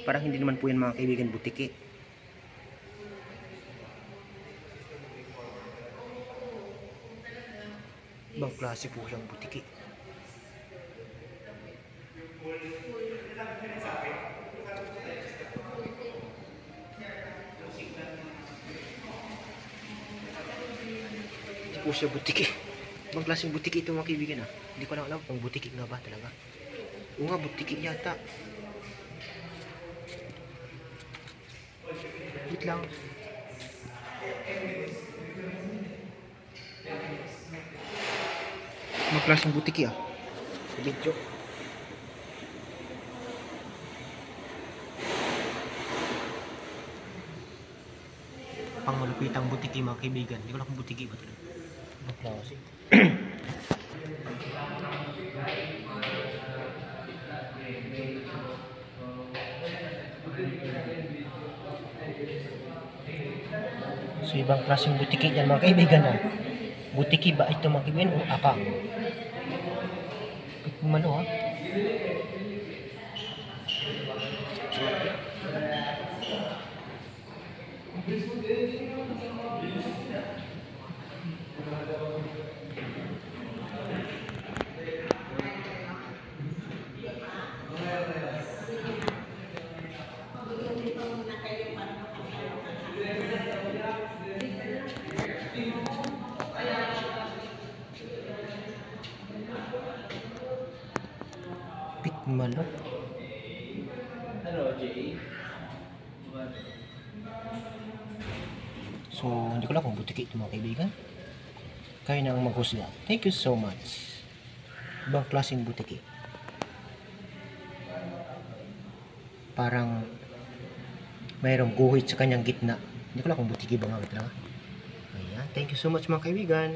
Parang hindi naman po yan mga kaibigan butiki. Ibang klase po siyang butiki. Hindi po siya butiki. Ibang klaseng butiki ito mga kaibigan ah. Hindi ko lang alam kung butiki nga ba talaga. O nga, butiki yata. Wait lang. Ibang klaseng butiki ah. Video. Pang malupitang butiki mga kaibigan. Hindi ko lang kung butiki ba talaga. Ibang klase. So ibang klaseng butiki yan mga kaibigan ah. Butiki ba ito mga kaibigan o akang? Mano ah. Manok. So, hindi ko lang kung butiki ito mga kaibigan. Kayo na ang maghusga. Thank you so much. Ibang klaseng butiki. Parang mayroong guhit sa kanyang gitna. Hindi ko lang kung butiki ba nga ito. Ayan. Thank you so much mga kaibigan.